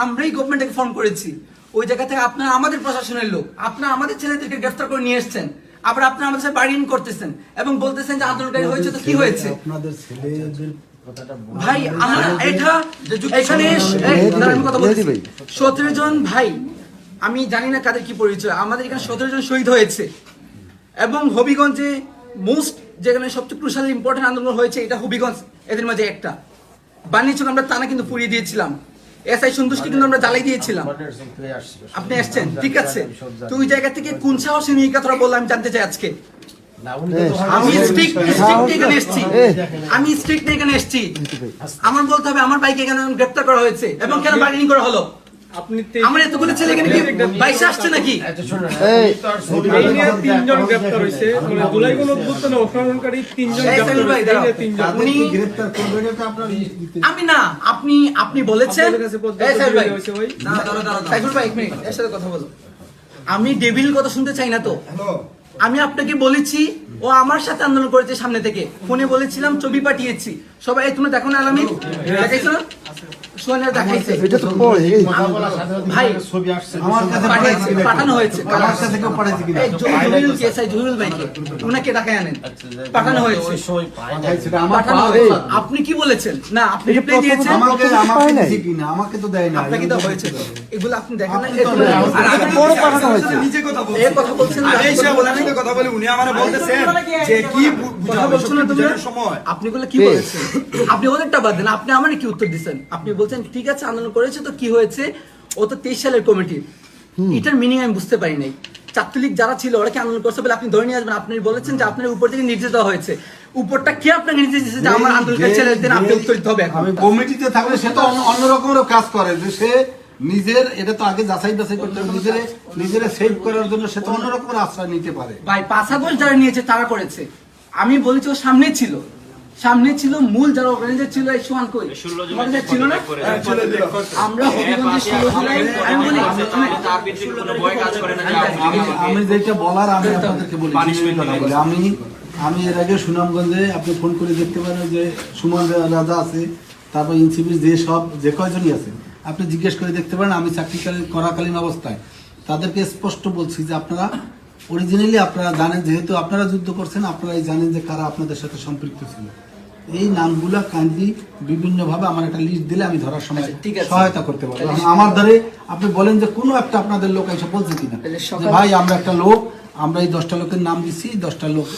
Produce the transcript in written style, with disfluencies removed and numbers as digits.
আমরাই গভর্নমেন্টকে ফোন করেছি, ওই জায়গা থেকে আপনারা আমাদের প্রশাসনের লোক, আপনারা আমাদের ছেলেদেরকে গ্রেফতার করে নিয়ে এসছেন, আবার আপনারা আমাদের সাথে বার্গেনিং করতেছেন এবং বলতেছেন যে আন্দোলনকারী হয়েছে তো কি হয়েছে? আপনাদের ছেলেদের ভাই আমরা এটা এখানে আমি কথা বলছি 17 জন ভাই, আমি জানি না কাদের কি পরিচয়, আমাদের এখানে 17 জন শহীদ হয়েছে এবং হবিগঞ্জে মোস্ট যেখানে সবচেয়ে ক্রুশাল ইম্পর্টেন্ট আন্দোলন হয়েছে এটা হবিগঞ্জ, এদের মাঝে একটা বানিয়েছিল, আমরা টানা কিন্তু পুড়িয়ে দিয়েছিলাম, এসআই সন্তুষ্টি কিন্তু আমরা জ্বালাই দিয়েছিলাম। আপনি আসছেন ঠিক আছে, তো ওই জায়গা থেকে কোন সাহসে নিয়ে কথাটা বললাম আমি জানতে চাই আজকে। আমি স্ট্রিক্ট এখানে এসেছি, আমি স্ট্রিক্ট এখানে এসেছি, আমার বলতে হবে আমার বাইকে কেন গ্রেফতার করা হয়েছে এবং কেন বার্গেনিং করা হলো। আমার এতগুলো ছেলে এখানে কি বাইশে আসছে নাকি? তিনজন গ্রেফতার হয়েছে, জুলাই গণঅভ্যুত্থানে অংশগ্রহণকারী তিনজন আমি না, আপনি বলেছেন এর সাথে কথা বলো, আমি ডেভিল কথা শুনতে চাই না তো। আমি আপনাকে বলেছি ও আমার সাথে আন্দোলন করেছে, সামনে থেকে ফোনে বলেছিলাম, ছবি পাঠিয়েছি, সবাই তোমরা দেখো না, আলামিন দেখাইছো না, সোনিয়া দেখাইছে, ভাই আমার কাছে পাঠানো হয়েছে, আমার কাছে কেউ পাঠাইছে কিনা জহিরুল কেসাই জহিরুল ভাইকে উনাকে ডাকায় আনেন, পাঠানো হয়েছে, আমার পাঠানো হয়েছে। আপনি কি বলেছেন? না আপনি রিপ্লাই দিয়েছেন, আমাকে দিছে কিনা, আমাকে তো দেয় না। আপনাকে দেওয়া হয়েছে, এগুলো আপনি দেখেন না, বড় পাঠানো হয়েছে। নিজে কথা বলছেন, এই কথা বলছেন, আমি এসে ওনার সাথে কথা বলি, উনি আমারে বলতেছেন যে কি কথা বলছো না তুমি, সময় আপনি গুলো কি বলেছেন? আপনি ওদেরটা বাদ দেন, আপনি আমারে কি উত্তর দিচ্ছেন? আপনি বলছেন ঠিক আছে আন্দোলন করেছে তো কি হয়েছে, ও তো 23 সালের কমিটি, এটার মিনিং আমি বুঝতে পারি নাই। ছাত্রলীগ যারা ছিল ওরা কি আন্দোলন করছে বলে আপনি ধরে নিয়ে আসবেন? আপনি বলেছেন যে আপনার উপর থেকে নির্দেশ দেওয়া হয়েছে, উপরটা কে আপনাকে নির্দেশ দিয়েছে যে আমার আন্দোলনকারী ছেলেদের আপনি উত্তর দিতে হবে? এখন আমি কমিটিতে থাকলে সে তো অন্য রকমের কাজ করে, যে সে নিজের এটা তো আগে যাচাই করতে হবে, নিজের সেভ করার জন্য সে তো অন্য রকমের আশ্রয় নিতে পারে। ভাই 5 আগস্ট যারা নিয়েছে তারা করেছে, আমি বলেছি ও সামনে ছিল মূল যারা অর্গানাইজার ছিল, এই সোহান কই আমাদের ছিল না, আমরা হবিগঞ্জে 16 জুলাই আমি বলি আমি যেটা বলার আমি আপনাদেরকে বলি, আমি এর আগে সুনামগঞ্জে আপনি ফোন করে দেখতে পারেন যে সুমন রাজা আছে, তারপর এনসিপির যে কয়জনই আছে আপনি জিজ্ঞেস করে দেখতে পারেন। আমি চাকরি করাকালীন অবস্থায় তাদেরকে স্পষ্ট বলছি যে আপনারা অরিজিনালি আপনারা জানেন, যেহেতু আপনারা যুদ্ধ করছেন আপনারাই জানেন যে কারা আপনাদের সাথে সম্পৃক্ত ছিল। এই নামগুলা কাইন্ডলি বিভিন্নভাবে আমার একটা লিস্ট দিলে আমি ধরার সময় সহায়তা করতে পারবো। আমার ধরে আপনি বলেন যে কোনো একটা আপনাদের লোক এসে বলছে কিনা যে ভাই আমরা একটা লোক, আমরা এই 10টা লোকের নাম দিচ্ছি, 10টা লোক